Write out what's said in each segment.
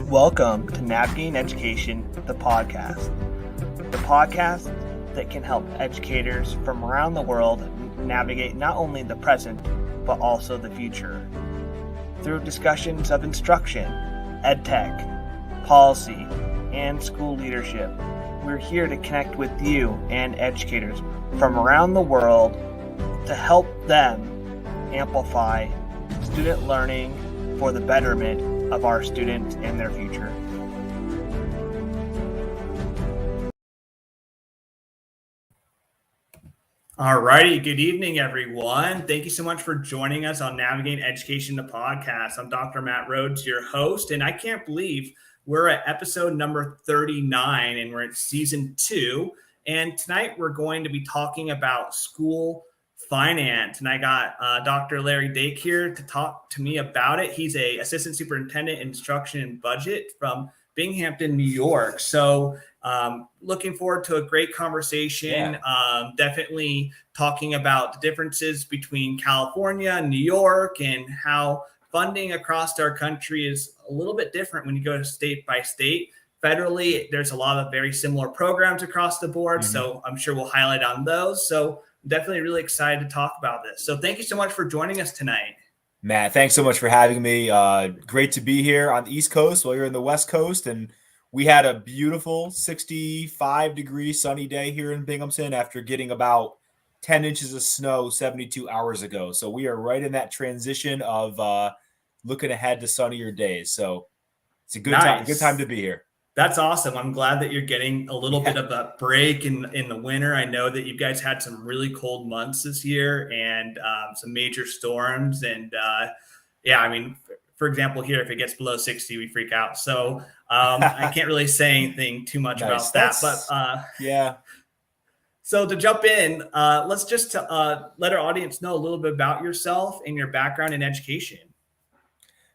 Welcome to Navigating Education, the podcast. The podcast that can help educators from around the world navigate not only the present, but also the future. Through discussions of instruction, edtech, policy, and school leadership, we're here to connect with you and educators from around the world to help them amplify student learning for the betterment of our students and their future. All righty. Good evening, everyone. Thank you so much for joining us on Navigating Education, the podcast. I'm Dr. Matt Rhodes, your host, and I can't believe we're at episode number 39 and we're at season 2. And tonight we're going to be talking about school finance. And I got Dr. Larry Dake here to talk to me about it. He's a Assistant Superintendent in Instruction and Budget from Binghamton, New York. So looking forward to a great conversation. Definitely talking about the differences between California and New York and how funding across our country is a little bit different when you go to state by state. Federally, there's a lot of very similar programs across the board. So I'm sure we'll highlight on those. So I'm definitely really excited to talk about this. So thank you so much for joining us tonight. Matt, thanks so much for having me. Great to be here on the East Coast while you're in the West Coast. And we had a beautiful 65-degree sunny day here in Binghamton after getting about 10 inches of snow 72 hours ago. So we are right in that transition of looking ahead to sunnier days. So it's a good time to be here. That's awesome. I'm glad that you're getting a little bit of a break in the winter. I know that you guys had some really cold months this year and some major storms. And I mean, for example, here, if it gets below 60, we freak out. So I can't really say anything too much about that. But so to jump in, let's just let our audience know a little bit about yourself and your background in education.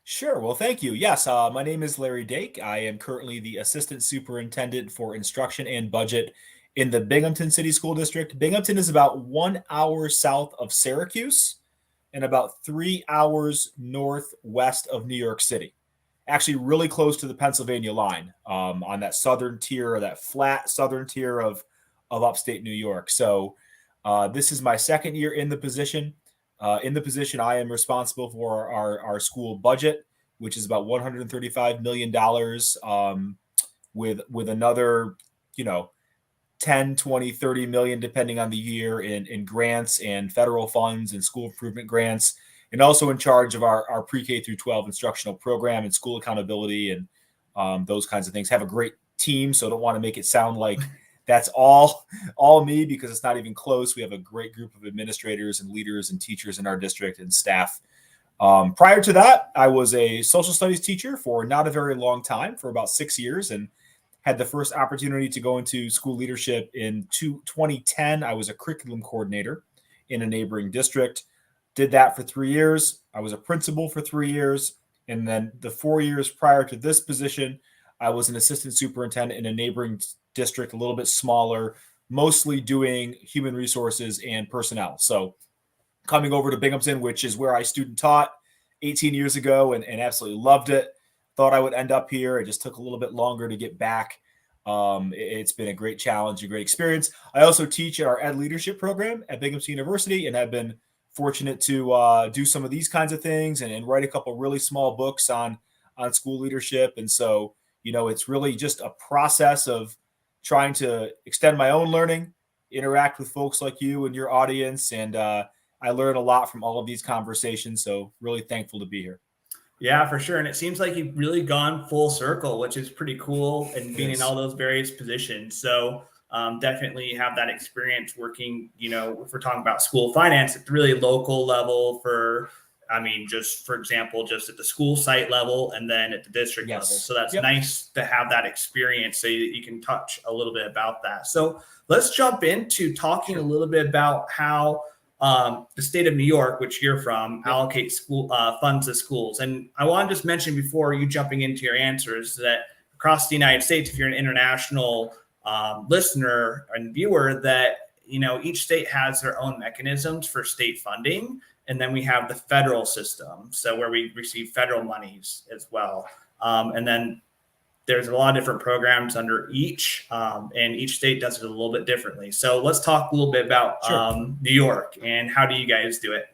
Sure. Well, thank you. Yes, my name is Larry Dake. I am currently the Assistant Superintendent for Instruction and Budget in the Binghamton City School District. Binghamton is about 1 hour south of Syracuse and about 3 hours northwest of New York City. Actually, really close to the Pennsylvania line on that southern tier, or that flat southern tier of upstate New York. So this is my second year in the position. I am responsible for our school budget, which is about $135 million, with another, 10, 20, 30 million, depending on the year in grants and federal funds and school improvement grants, and also in charge of our pre-K through 12 instructional program and school accountability and those kinds of things. Have a great team, so I don't want to make it sound like that's all me, because it's not even close. We have a great group of administrators and leaders and teachers in our district and staff. Prior to that, I was a social studies teacher for not a very long time, for about 6 years, and had the first opportunity to go into school leadership in 2010. I was a curriculum coordinator in a neighboring district. Did that for 3 years. I was a principal for 3 years. And then the 4 years prior to this position, I was an assistant superintendent in a neighboring district, a little bit smaller, mostly doing human resources and personnel. So coming over to Binghamton, which is where I student taught 18 years ago and absolutely loved it. Thought I would end up here. It just took a little bit longer to get back. It's been a great challenge, a great experience. I also teach our ed leadership program at Binghamton University and have been fortunate to do some of these kinds of things and write a couple really small books on school leadership. And so, it's really just a process of trying to extend my own learning, interact with folks like you and your audience. And I learn a lot from all of these conversations. So really thankful to be here. Yeah, for sure. And it seems like you've really gone full circle, which is pretty cool, and being in all those various positions. So definitely have that experience working, if we're talking about school finance at the really local level just for example, just at the school site level and then at the district level. So that's nice to have that experience so that you can touch a little bit about that. So let's jump into talking a little bit about how the state of New York, which you're from, allocates school funds to schools. And I want to just mention before you jumping into your answers that across the United States, if you're an international listener and viewer, that each state has their own mechanisms for state funding. And then we have the federal system, so where we receive federal monies as well. And then there's a lot of different programs under each, and each state does it a little bit differently. So let's talk a little bit about New York and how do you guys do it?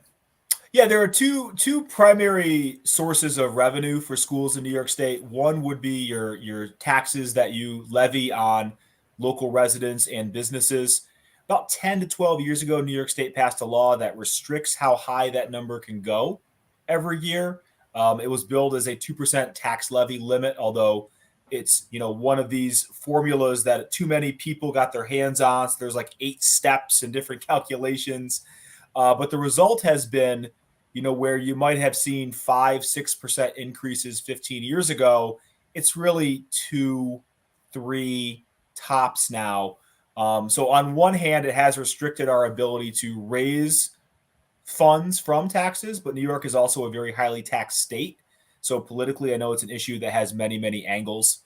Yeah, there are two primary sources of revenue for schools in New York State. One would be your taxes that you levy on local residents and businesses. About 10 to 12 years ago, New York State passed a law that restricts how high that number can go every year. It was billed as a 2% tax levy limit, although it's one of these formulas that too many people got their hands on. So there's like 8 steps and different calculations. But the result has been, where you might have seen 5-6% increases 15 years ago, it's really 2-3 tops now. So on one hand, it has restricted our ability to raise funds from taxes, but New York is also a very highly taxed state. So politically, I know it's an issue that has many, many angles.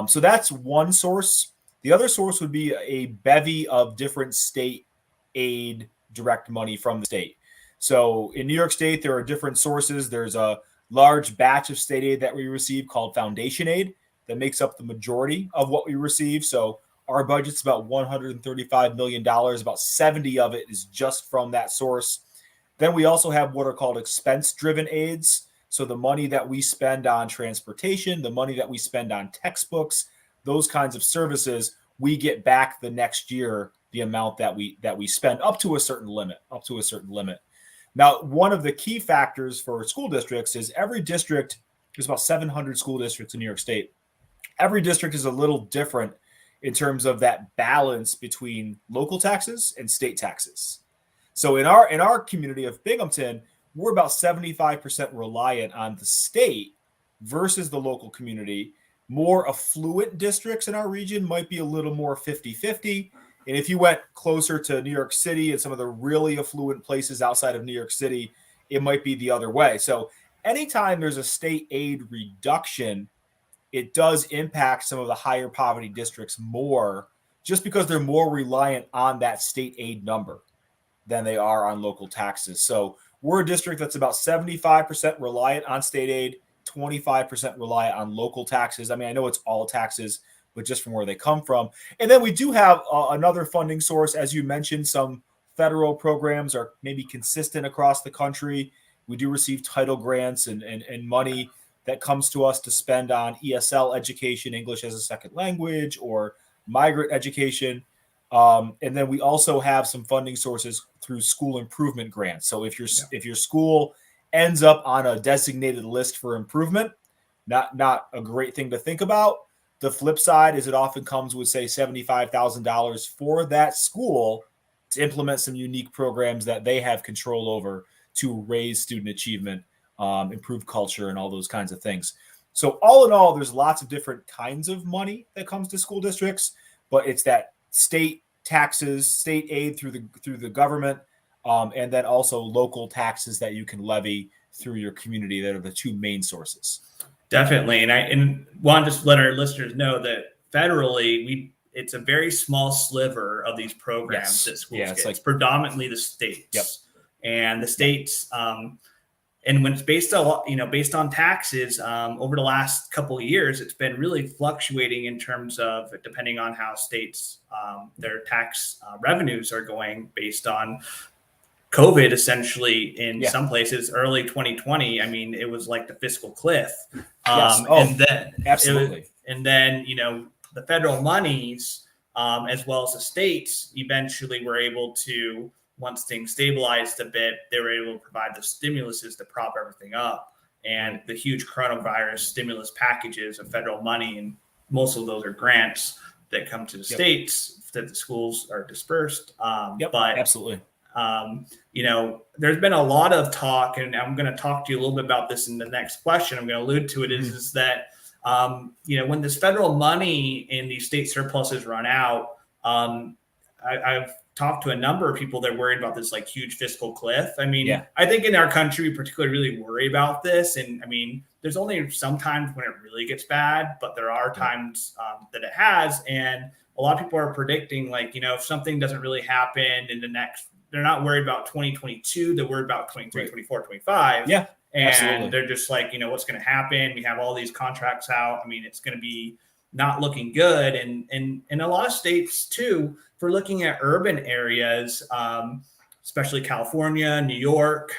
So that's one source. The other source would be a bevy of different state aid direct money from the state. So in New York State, there are different sources. There's a large batch of state aid that we receive called foundation aid that makes up the majority of what we receive. So our budget's about $135 million. About 70 of it is just from that source. Then we also have what are called expense-driven aids. So the money that we spend on transportation, the money that we spend on textbooks, those kinds of services, we get back the next year the amount that we spend up to a certain limit. Now, one of the key factors for school districts is every district, there's about 700 school districts in New York State. Every district is a little different in terms of that balance between local taxes and state taxes. So in our community of Binghamton, we're about 75% reliant on the state versus the local community. More affluent districts in our region might be a little more 50-50. And if you went closer to New York City and some of the really affluent places outside of New York City, it might be the other way. So anytime there's a state aid reduction, it does impact some of the higher poverty districts more just because they're more reliant on that state aid number than they are on local taxes. So we're a district that's about 75% reliant on state aid, 25% reliant on local taxes. I mean, I know it's all taxes, but just from where they come from. And then we do have another funding source. As you mentioned, some federal programs are maybe consistent across the country. We do receive title grants and money that comes to us to spend on ESL education, English as a second language, or migrant education. And then we also have some funding sources through school improvement grants. So if your school ends up on a designated list for improvement, not a great thing to think about. The flip side is it often comes with, say, $75,000 for that school to implement some unique programs that they have control over to raise student achievement, improve culture, and all those kinds of things. So all in all, there's lots of different kinds of money that comes to school districts, but it's that state taxes, state aid through the government, and then also local taxes that you can levy through your community that are the two main sources. Definitely. And I want to just let our listeners know that federally, it's a very small sliver of these programs that schools get. It's predominantly the states. Yep. And the states, and when it's based on taxes, over the last couple of years, it's been really fluctuating in terms of depending on how states their tax revenues are going based on COVID. Essentially, in some places, early 2020, I mean, it was like the fiscal cliff. And then absolutely. The federal monies, as well as the states, eventually were able to, once things stabilized a bit, they were able to provide the stimuluses to prop everything up. And the huge coronavirus stimulus packages of federal money, and most of those are grants that come to the states that the schools are dispersed. But absolutely. There's been a lot of talk, and I'm going to talk to you a little bit about this in the next question. I'm going to allude to it is that, when this federal money in these state surpluses run out, I've talked to a number of people that are worried about this like huge fiscal cliff. I mean, I think in our country, we particularly really worry about this. And I mean, there's only some times when it really gets bad, but there are times that it has. And a lot of people are predicting, like, if something doesn't really happen in the next they're not worried about 2022. They're worried about 23, Right. 24, 25. Yeah, and absolutely. they're just like, what's going to happen? We have all these contracts out. I mean, it's going to be not looking good. And in a lot of states too, for looking at urban areas, especially California, New York,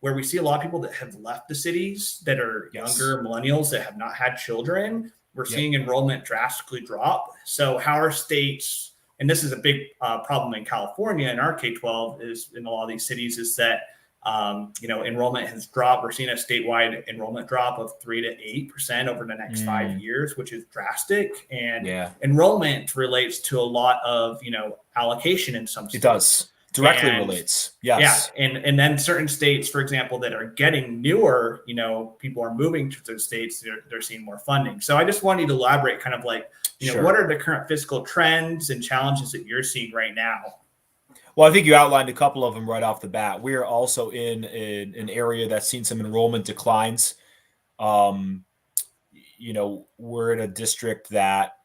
where we see a lot of people that have left the cities that are younger millennials that have not had children. We're seeing enrollment drastically drop. So how are states, and this is a big problem in California in our K-12 is in a lot of these cities, is that enrollment has dropped. We're seeing a statewide enrollment drop of 3 to 8% over the next 5 years, which is drastic. And enrollment relates to a lot of, allocation in some states. It does. Directly relates. Yes. Yeah. And then certain states, for example, that are getting newer, people are moving to those states, they're seeing more funding. So I just wanted to elaborate kind of like, what are the current fiscal trends and challenges that you're seeing right now? Well, I think you outlined a couple of them right off the bat. We are also in an area that's seen some enrollment declines. We're in a district that,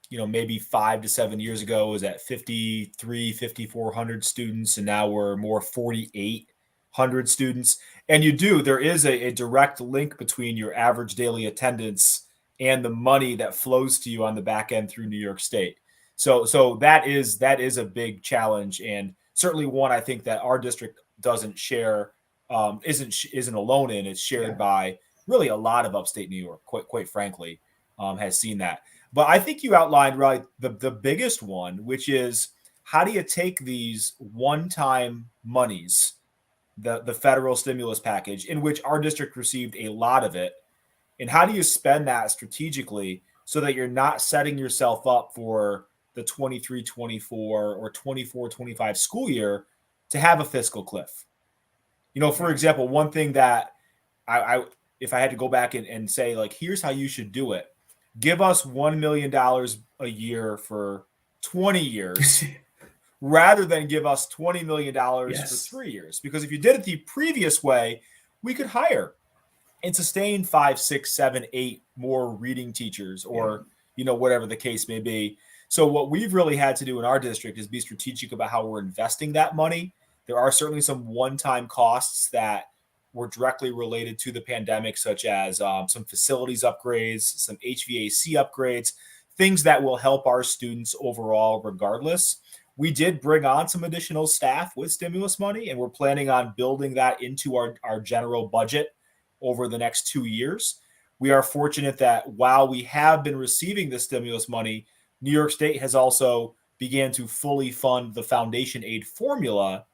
maybe 5 to 7 years ago was at 5,400 students, and now we're more 4,800 students. And there is a direct link between your average daily attendance and the money that flows to you on the back end through New York State. So that is a big challenge, and certainly one I think that our district doesn't share, isn't alone in. It's shared by really a lot of upstate New York. Quite frankly, has seen that. But I think you outlined right the biggest one, which is how do you take these one-time monies, the federal stimulus package, in which our district received a lot of it, and how do you spend that strategically so that you're not setting yourself up for the 23-24 or 24-25 school year to have a fiscal cliff? For example, one thing that I if I had to go back and say, like, here's how you should do it. Give us $1 million a year for 20 years rather than give us $20 million for 3 years. Because if you did it the previous way, we could hire and sustain 5, 6, 7, 8 more reading teachers or, whatever the case may be. So what we've really had to do in our district is be strategic about how we're investing that money. There are certainly some one-time costs that were directly related to the pandemic, such as some facilities upgrades, some HVAC upgrades, things that will help our students overall regardless. We did bring on some additional staff with stimulus money, and we're planning on building that into our general budget over the next 2 years. We are fortunate that while we have been receiving the stimulus money, New York State has also began to fully fund the foundation aid formula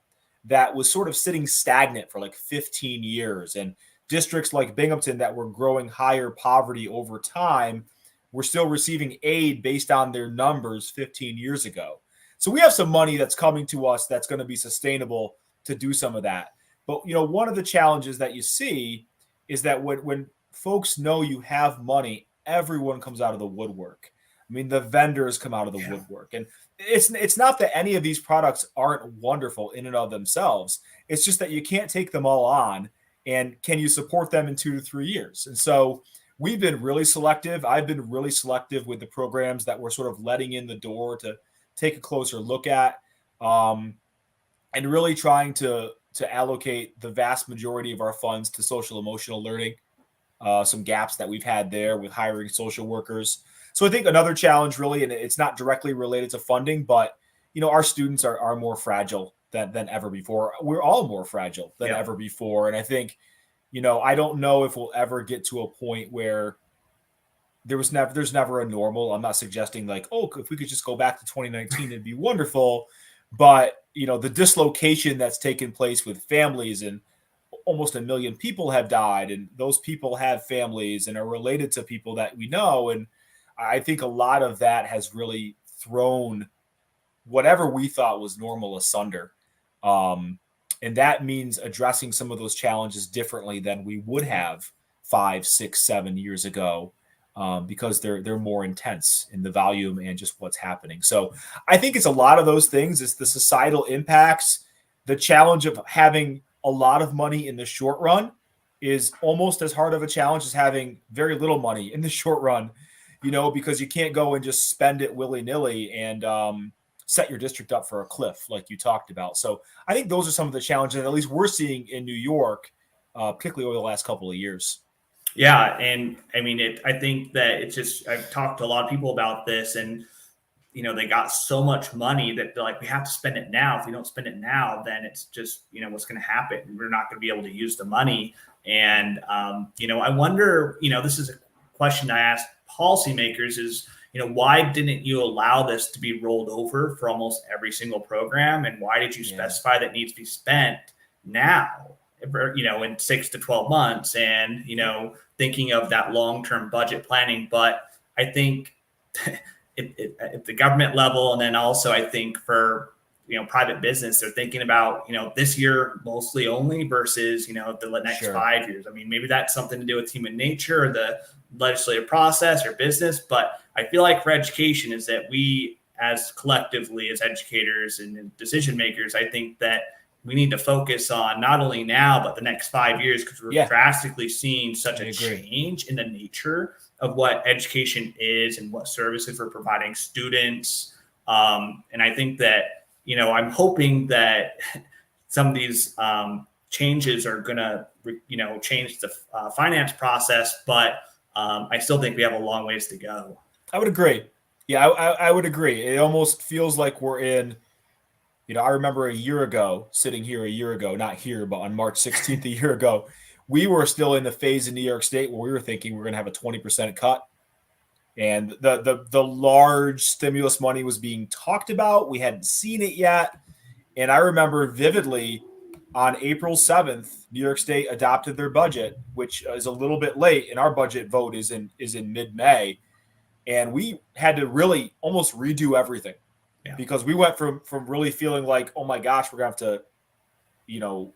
that was sort of sitting stagnant for like 15 years. And districts like Binghamton that were growing higher poverty over time were still receiving aid based on their numbers 15 years ago. So we have some money that's coming to us that's going to be sustainable to do some of that. But, one of the challenges that you see is that when folks know you have money, everyone comes out of the woodwork. I mean, the vendors come out of the woodwork. And it's not that any of these products aren't wonderful in and of themselves. It's just that you can't take them all on. And can you support them in 2 to 3 years? And so we've been really selective. I've been really selective with the programs that we're sort of letting in the door to take a closer look at, and really trying to allocate the vast majority of our funds to social emotional learning, some gaps that we've had there with hiring social workers. So I think another challenge really, and it's not directly related to funding, but, our students are more fragile than ever before. We're all more fragile than ever before. And I think, I don't know if we'll ever get to a point where there's never a normal. I'm not suggesting like, if we could just go back to 2019, it'd be wonderful. But, the dislocation that's taken place with families, and almost 1 million people have died, and those people have families and are related to people that we know. And I think a lot of that has really thrown whatever we thought was normal asunder. And that means addressing some of those challenges differently than we would have 5, 6, 7 years ago, because they're more intense in the volume and just what's happening. So I think it's a lot of those things. It's the societal impacts. The challenge of having a lot of money in the short run is almost as hard of a challenge as having very little money in the short run, because you can't go and just spend it willy-nilly. And set your district up for a cliff like you talked about. So I think those are some of the challenges that at least we're seeing in New York, particularly over the last couple of years. Yeah. And I mean, I think that it's just, I've talked to a lot of people about this, and they got so much money that they're like, we have to spend it now. If we don't spend it now, then it's just, what's going to happen? We're not going to be able to use the money. And, I wonder, this is a question I ask policymakers is, why didn't you allow this to be rolled over for almost every single program? And why did you specify that needs to be spent now, in 6 to 12 months and, thinking of that long-term budget planning? But I think at the government level, and then also I think for private business, they're thinking about this year mostly only versus the next 5 years. I mean, maybe that's something to do with human nature or the legislative process or business, but I feel like for education is that we as collectively as educators and decision makers, I think that we need to focus on not only now but the next 5 years, because we're drastically seeing such a change in the nature of what education is and what services we're providing students. And I think that, I'm hoping that some of these changes are going to, change the finance process, but I still think we have a long ways to go. I would agree. Yeah, I would agree. It almost feels like we're in, I remember sitting here a year ago, not here, but on March 16th, a year ago, we were still in the phase in New York State where we were thinking we're going to have a 20% cut. And the large stimulus money was being talked about. We hadn't seen it yet. And I remember vividly on April 7th, New York State adopted their budget, which is a little bit late. And our budget vote is in mid-May. And we had to really almost redo everything because we went from really feeling like, oh my gosh, we're going to have to,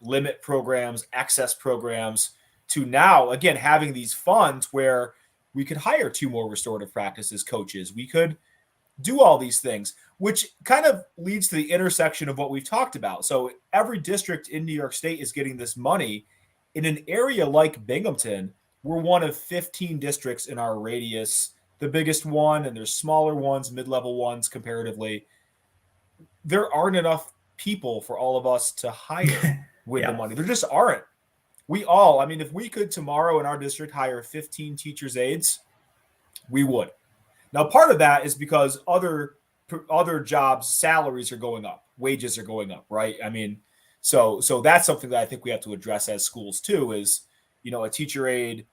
limit programs, access programs, to now, again, having these funds where we could hire 2 more restorative practices coaches. We could do all these things, which kind of leads to the intersection of what we've talked about. So every district in New York State is getting this money. In an area like Binghamton, we're one of 15 districts in our radius, the biggest one, and there's smaller ones, mid-level ones comparatively. There aren't enough people for all of us to hire with the money. There just aren't. If we could tomorrow in our district hire 15 teachers' aides, we would. Now, part of that is because other jobs' salaries are going up, wages are going up, right? I mean, so that's something that I think we have to address as schools too, is, a teacher aide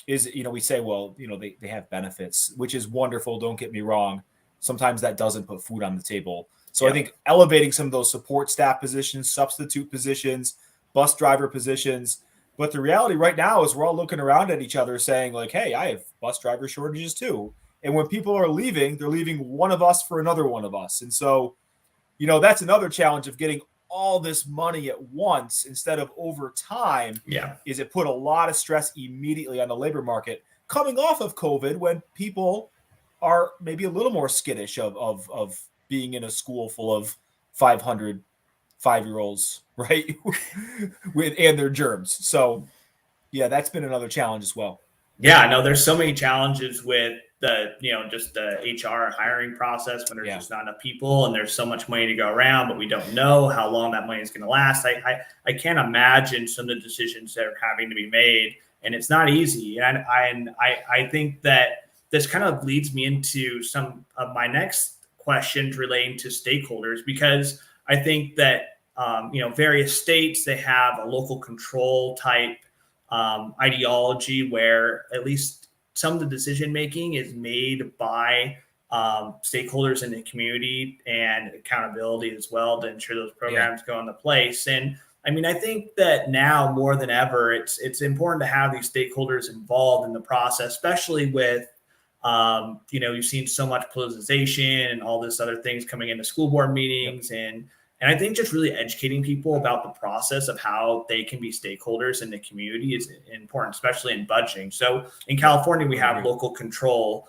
is, we say, well, they have benefits, which is wonderful. Don't get me wrong. Sometimes that doesn't put food on the table. So I think elevating some of those support staff positions, substitute positions, bus driver positions. But the reality right now is we're all looking around at each other saying like, hey, I have bus driver shortages too. And when people are leaving, they're leaving one of us for another one of us. And so, that's another challenge of getting all this money at once instead of over time. Is it put a lot of stress immediately on the labor market coming off of COVID, when people are maybe a little more skittish of being in a school full of 500 5-year-olds, right? and their germs. So that's been another challenge as well. No, there's so many challenges with the, just the HR hiring process when there's just not enough people and there's so much money to go around, but we don't know how long that money is going to last. I can't imagine some of the decisions that are having to be made, and it's not easy. And I think that this kind of leads me into some of my next questions relating to stakeholders, because I think that, various states, they have a local control type ideology where at least some of the decision making is made by stakeholders in the community, and accountability as well to ensure those programs go into place. And I think that now more than ever, it's important to have these stakeholders involved in the process, especially with you've seen so much politicization and all this other things coming into school board meetings. And I think just really educating people about the process of how they can be stakeholders in the community is important, especially in budgeting. So in California, we have local control,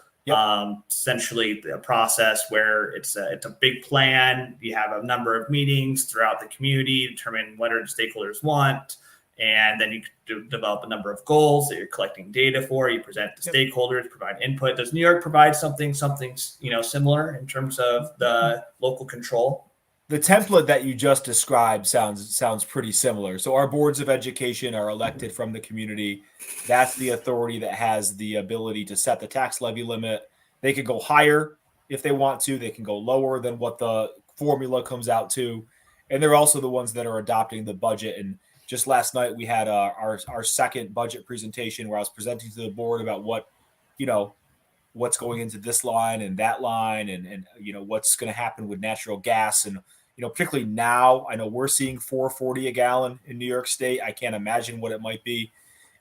essentially a process where it's a big plan. You have a number of meetings throughout the community, determine what our stakeholders want. And then you develop a number of goals that you're collecting data for. You present to stakeholders, provide input. Does New York provide something similar in terms of the local control? The template that you just described sounds pretty similar. So our boards of education are elected from the community. That's the authority that has the ability to set the tax levy limit. They could go higher if they want to. They can go lower than what the formula comes out to. And they're also the ones that are adopting the budget. And just last night we had our second budget presentation where I was presenting to the board about what's going into this line and that line and what's going to happen with natural gas. And particularly now, I know we're seeing $4.40 a gallon in New York State. I can't imagine what it might be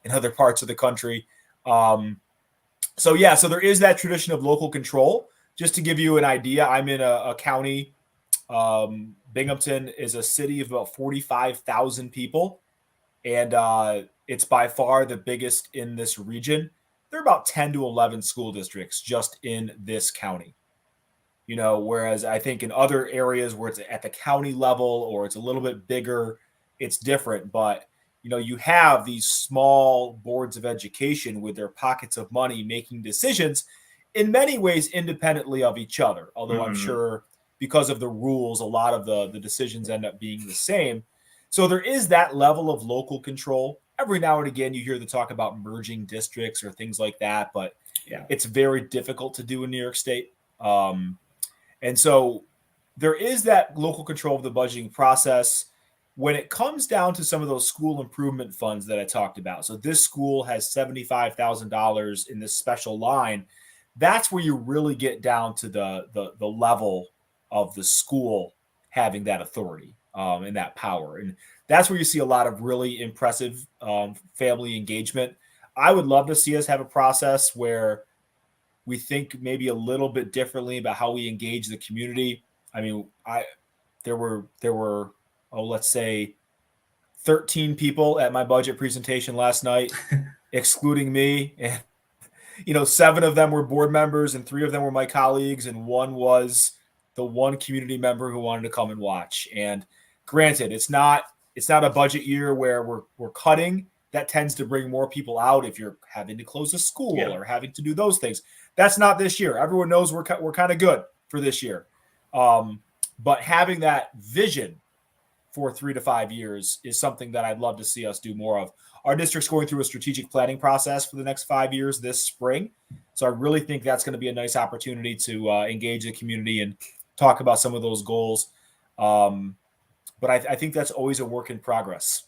in other parts of the country. So there is that tradition of local control. Just to give you an idea, I'm in a county. Binghamton is a city of about 45,000 people, and it's by far the biggest in this region. There are about 10 to 11 school districts just in this county. Whereas I think in other areas where it's at the county level or it's a little bit bigger, it's different. But, you have these small boards of education with their pockets of money making decisions in many ways independently of each other. Although I'm sure because of the rules, a lot of the decisions end up being the same. So there is that level of local control. Every now and again, you hear the talk about merging districts or things like that, but it's very difficult to do in New York State. And so there is that local control of the budgeting process when it comes down to some of those school improvement funds that I talked about. So this school has $75,000 in this special line. That's where you really get down to the level of the school having that authority and that power. And that's where you see a lot of really impressive family engagement. I would love to see us have a process where we think maybe a little bit differently about how we engage the community. I mean, there were let's say 13 people at my budget presentation last night, excluding me. And 7 of them were board members and 3 of them were my colleagues, and one was the one community member who wanted to come and watch. And granted, it's not a budget year where we're cutting. That tends to bring more people out if you're having to close a school or having to do those things. That's not this year. Everyone knows we're kind of good for this year. But having that vision for 3 to 5 years is something that I'd love to see us do more of. Our district's going through a strategic planning process for the next 5 years this spring. So I really think that's going to be a nice opportunity to engage the community and talk about some of those goals. But I think that's always a work in progress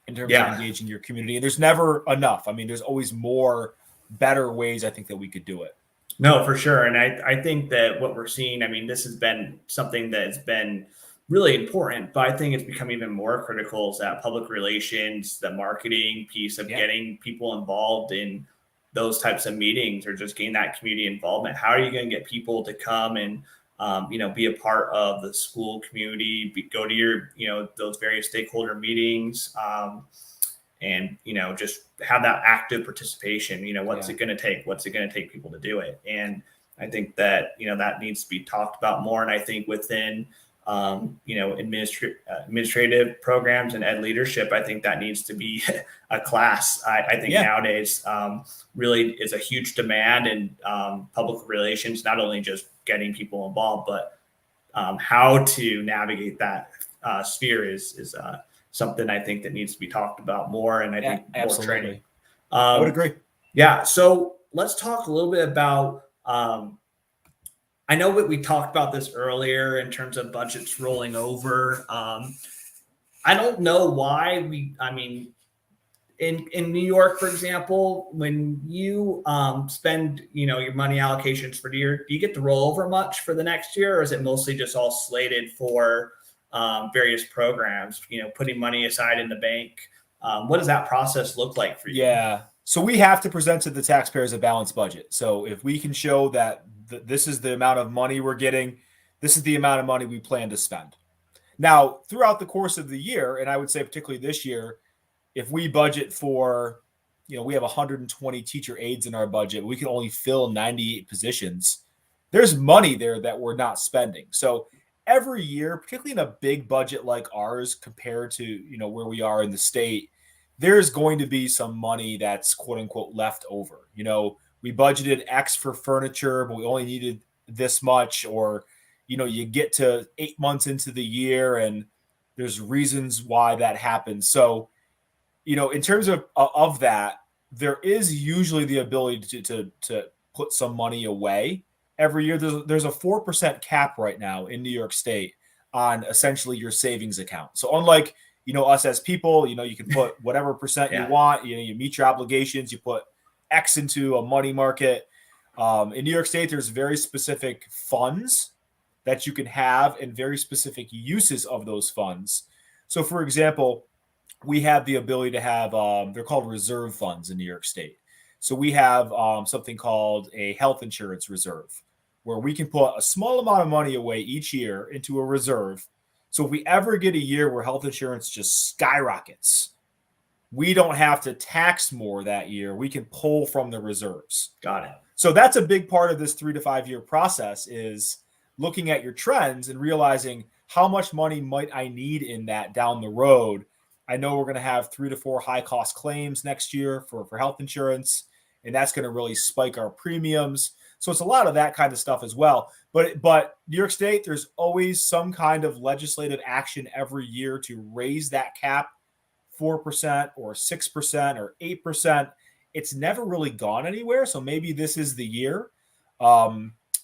in terms of engaging your community. And there's never enough. I mean, there's always more better ways I think that we could do it. No, for sure. And I think that what we're seeing, I mean, this has been something that's been really important, but I think it's become even more critical is that public relations, the marketing piece of getting people involved in those types of meetings or just getting that community involvement. How are you going to get people to come and, be a part of the school community, go to your, those various stakeholder meetings, and, just have that active participation. What's it going to take? What's it going to take people to do it? And I think that, that needs to be talked about more. And I think within, administrative programs and ed leadership, I think that needs to be a class. I think nowadays really is a huge demand in public relations, not only just getting people involved, but how to navigate that sphere is something I think that needs to be talked about more. And I think more training. I would agree. Yeah. So let's talk a little bit about, I know that we talked about this earlier in terms of budgets rolling over. I don't know why in New York, for example, when you spend, your money allocations for the year, do you get to roll over much for the next year, or is it mostly just all slated for various programs, putting money aside in the bank? What does that process look like for you? Yeah. So we have to present to the taxpayers a balanced budget. So if we can show that this is the amount of money we're getting, this is the amount of money we plan to spend. Now, throughout the course of the year, and I would say particularly this year, if we budget for, we have 120 teacher aides in our budget, we can only fill 98 positions. There's money there that we're not spending. So every year, particularly in a big budget like ours compared to, where we are in the state, there's going to be some money that's quote unquote left over. We budgeted X for furniture, but we only needed this much, or, you get to 8 months into the year and there's reasons why that happens. So, in terms of that, there is usually the ability to put some money away every year. There's a 4% cap right now in New York State on essentially your savings account. So unlike, us as people, you can put whatever percent you want, you meet your obligations, you put X into a money market. In New York State, there's very specific funds that you can have and very specific uses of those funds. So for example, we have the ability to have, they're called reserve funds in New York State. So we have something called a health insurance reserve, where we can put a small amount of money away each year into a reserve. So if we ever get a year where health insurance just skyrockets, we don't have to tax more that year. We can pull from the reserves. Got it. So that's a big part of this 3 to 5 year process, is looking at your trends and realizing how much money might I need in that down the road. I know we're going to have 3 to 4 high cost claims next year for health insurance, and that's going to really spike our premiums. So it's a lot of that kind of stuff as well. But New York State, there's always some kind of legislative action every year to raise that cap 4% or 6% or 8%. It's never really gone anywhere. So maybe this is the year.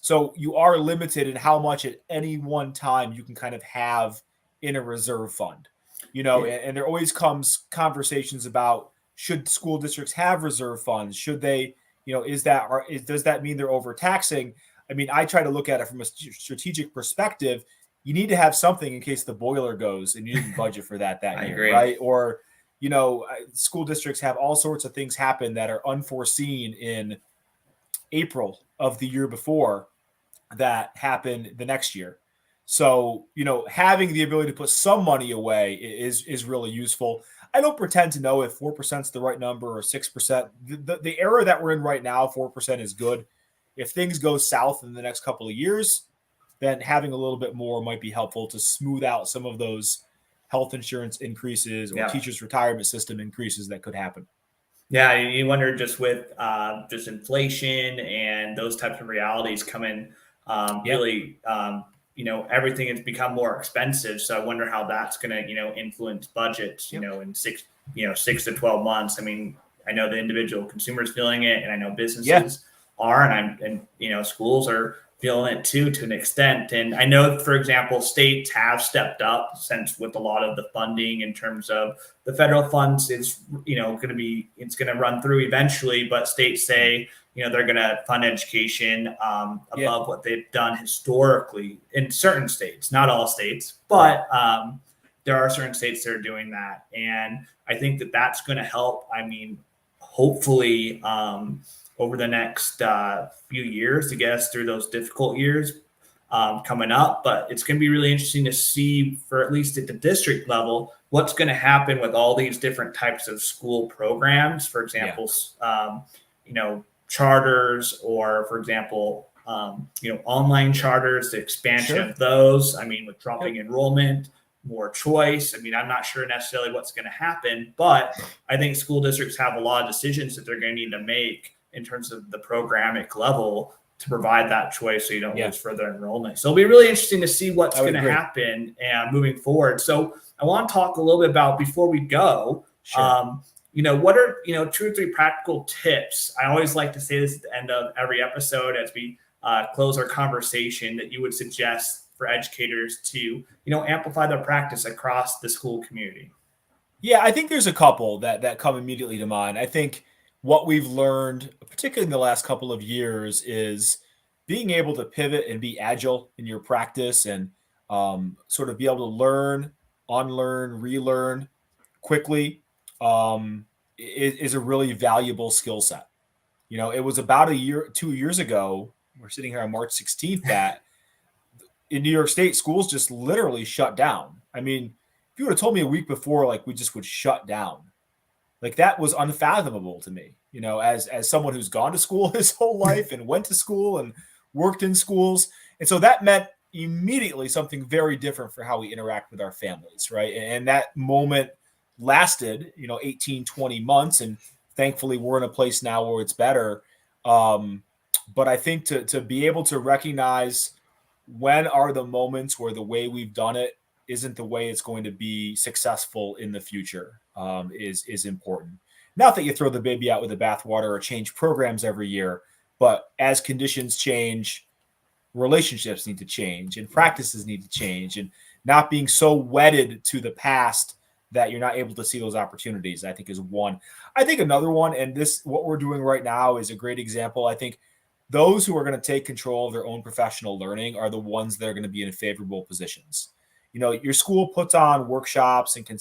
So you are limited in how much at any one time you can kind of have in a reserve fund. And there always comes conversations about, should school districts have reserve funds? Should they, does that mean they're overtaxing? I mean, I try to look at it from a strategic perspective. You need to have something in case the boiler goes and you didn't budget for that year, agree. Right? Or, school districts have all sorts of things happen that are unforeseen in April of the year before that happen the next year. So, having the ability to put some money away is really useful. I don't pretend to know if 4% is the right number or 6%. The era that we're in right now, 4% is good. If things go south in the next couple of years, then having a little bit more might be helpful to smooth out some of those health insurance increases or teachers' retirement system increases that could happen. Yeah, you wonder, just with just inflation and those types of realities coming, really, everything has become more expensive. So I wonder how that's going to, influence budgets, in 6 to 12 months. I mean, I know the individual consumers feeling it, and I know businesses are, and schools are feeling it too, to an extent. And I know, for example, states have stepped up since with a lot of the funding in terms of the federal funds is, it's going to run through eventually, but states say, they're going to fund education above what they've done historically in certain states, not all states, but there are certain states that are doing that. And I think that that's going to help. I mean, hopefully, over the next few years to get us through those difficult years coming up. But it's going to be really interesting to see, for at least at the district level, what's going to happen with all these different types of school programs. For example, charters, or for example, online charters, the expansion of those. I mean, with dropping enrollment, more choice. I mean, I'm not sure necessarily what's going to happen, but I think school districts have a lot of decisions that they're going to need to make in terms of the programic level to provide that choice, so you don't lose further enrollment. So it'll be really interesting to see what's going to happen and moving forward. So I want to talk a little bit about, before we go, what are, 2 or 3 practical tips? I always like to say this at the end of every episode as we close our conversation, that you would suggest for educators to, amplify their practice across the school community. Yeah, I think there's a couple that come immediately to mind. I think what we've learned, particularly in the last couple of years, is being able to pivot and be agile in your practice, and sort of be able to learn, unlearn, relearn quickly is a really valuable skill set. It was about 2 years ago, we're sitting here on March 16th, that in New York State, schools just literally shut down. I mean, if you would have told me a week before, like, we just would shut down, like, that was unfathomable to me, as someone who's gone to school his whole life and went to school and worked in schools. And so that meant immediately something very different for how we interact with our families, right? And that moment lasted, 18, 20 months. And thankfully we're in a place now where it's better. But I think to be able to recognize when are the moments where the way we've done it isn't the way it's going to be successful in the future is important. Not that you throw the baby out with the bathwater or change programs every year, but as conditions change, relationships need to change and practices need to change, and not being so wedded to the past that you're not able to see those opportunities, I think is one. I think another one, and this, what we're doing right now is a great example. I think those who are going to take control of their own professional learning are the ones that are going to be in favorable positions. Your school puts on workshops and can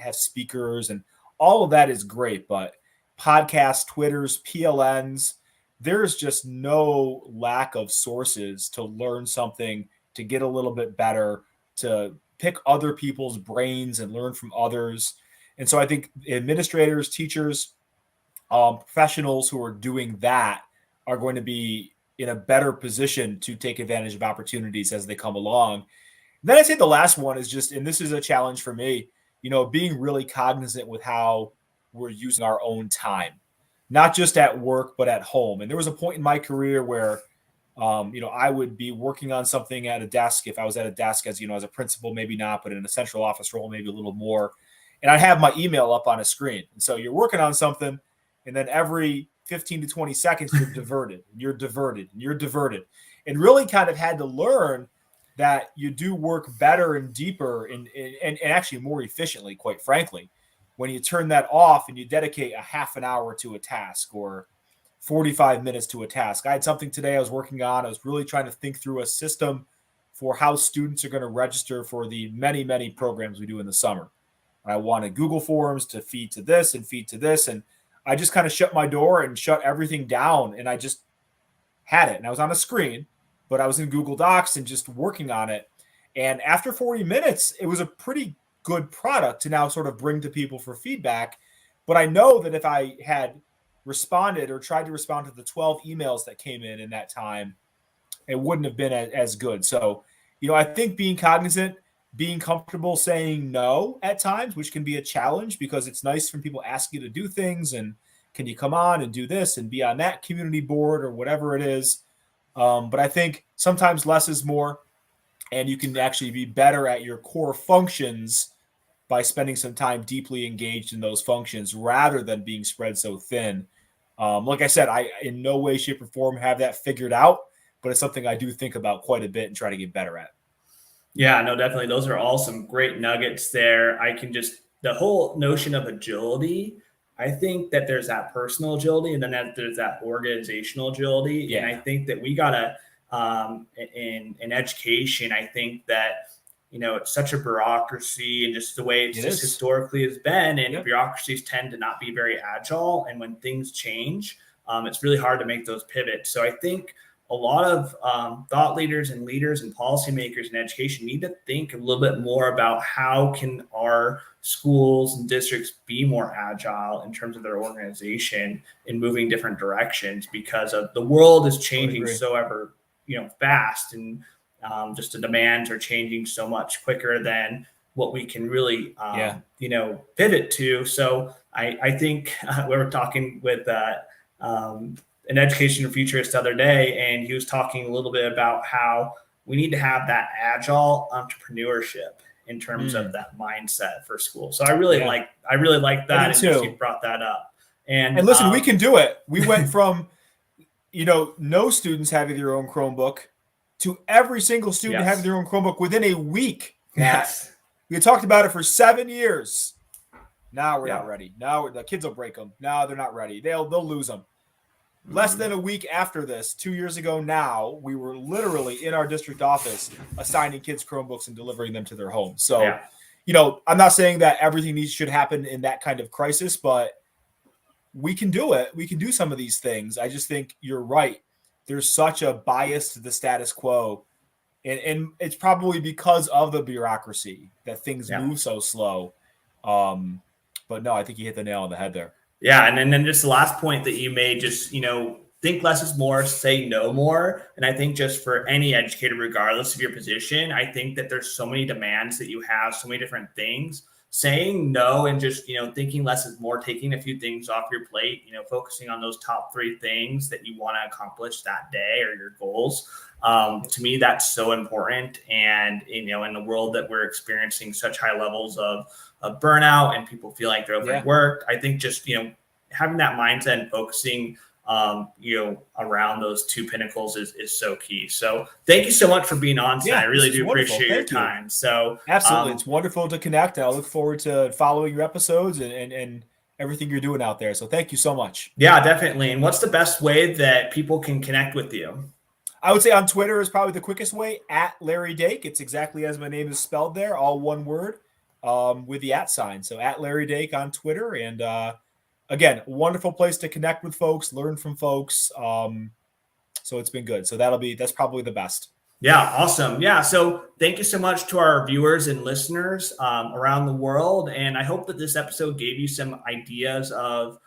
have speakers, and all of that is great, but podcasts, Twitters, PLNs, there's just no lack of sources to learn something, to get a little bit better, to pick other people's brains and learn from others. And so I think administrators, teachers, professionals who are doing that are going to be in a better position to take advantage of opportunities as they come along. Then I'd say the last one is just, and this is a challenge for me, being really cognizant with how we're using our own time, not just at work, but at home. And there was a point in my career where, I would be working on something at a desk. If I was at a desk as a principal, maybe not, but in a central office role, maybe a little more. And I'd have my email up on a screen. And so you're working on something, and then every 15 to 20 seconds, you're diverted, and you're diverted, and you're diverted. And really kind of had to learn that you do work better and deeper and actually more efficiently, quite frankly, when you turn that off and you dedicate a half an hour to a task or 45 minutes to a task. I had something today I was working on. I was really trying to think through a system for how students are going to register for the many, many programs we do in the summer. And I wanted Google Forms to feed to this and feed to this. And I just kind of shut my door and shut everything down. And I just had it. And I was on a screen, but I was in Google Docs and just working on it. And after 40 minutes, it was a pretty good product to now sort of bring to people for feedback. But I know that if I had responded or tried to respond to the 12 emails that came in that time, it wouldn't have been as good. So, I think being cognizant, being comfortable saying no at times, which can be a challenge because it's nice when people ask you to do things and can you come on and do this and be on that community board or whatever it is. But I think sometimes less is more, and you can actually be better at your core functions by spending some time deeply engaged in those functions rather than being spread so thin. Like I said, I in no way, shape, or form have that figured out, but it's something I do think about quite a bit and try to get better at. Yeah, no, definitely. Those are all some great nuggets there. The whole notion of agility, I think that there's that personal agility and then there's that organizational agility. Yeah. And I think that we got to, in education, I think that, it's such a bureaucracy and just the way it's just historically has been. And bureaucracies tend to not be very agile. And when things change, it's really hard to make those pivots. So I think a lot of thought leaders and leaders and policymakers in education need to think a little bit more about how can our schools and districts be more agile in terms of their organization in moving different directions, because of the world is changing so ever, fast, and just the demands are changing so much quicker than what we can really, pivot to. So I think we were talking with an education futurist the other day, and he was talking a little bit about how we need to have that agile entrepreneurship in terms of that mindset for school. So I really like that, and just you brought that up. And listen, we can do it. We went from no students having their own Chromebook to every single student having their own Chromebook within a week. Yes, we talked about it for 7 years. Now we're not ready. Now the kids will break them. Now they're not ready. They'll lose them. Less than a week after this, 2 years ago now, we were literally in our district office assigning kids Chromebooks and delivering them to their homes. So, I'm not saying that everything should happen in that kind of crisis, but we can do it. We can do some of these things. I just think you're right. There's such a bias to the status quo. And it's probably because of the bureaucracy that things move so slow. But no, I think you hit the nail on the head there. Yeah. And then just the last point that you made, just, think less is more, say no more. And I think just for any educator, regardless of your position, I think that there's so many demands that you have, so many different things. saying no and just, thinking less is more, taking a few things off your plate, focusing on those top 3 things that you want to accomplish that day or your goals. To me, that's so important. And, in the world that we're experiencing such high levels of burnout and people feel like they're overworked, I think just, having that mindset and focusing around those 2 pinnacles is so key. So thank you so much for being on tonight. I really do appreciate your time. So absolutely. It's wonderful to connect. I look forward to following your episodes and everything you're doing out there. So thank you so much. Yeah, definitely. And what's the best way that people can connect with you? I would say on Twitter is probably the quickest way, at Larry Dake. It's exactly as my name is spelled there, all one word, with the @ sign. So at Larry Dake on Twitter. And again, wonderful place to connect with folks, learn from folks. So it's been good. So that's probably the best. Yeah, awesome. Yeah. So thank you so much to our viewers and listeners around the world. And I hope that this episode gave you some ideas of,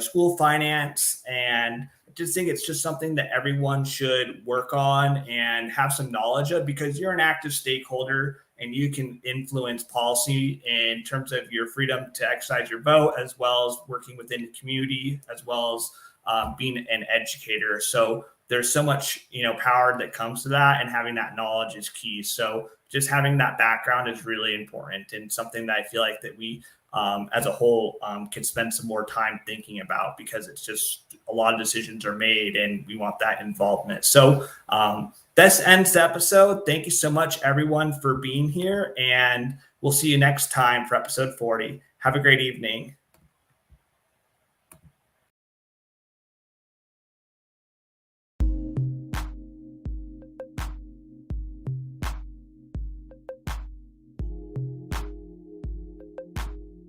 school finance. And I just think it's just something that everyone should work on and have some knowledge of, because you're an active stakeholder and you can influence policy in terms of your freedom to exercise your vote, as well as working within the community, as well as being an educator. So there's so much, power that comes to that, and having that knowledge is key. So just having that background is really important, and something that I feel like that we, as a whole, can spend some more time thinking about, because it's just a lot of decisions are made and we want that involvement. So this ends the episode. Thank you so much, everyone, for being here, and we'll see you next time for episode 40. Have a great evening.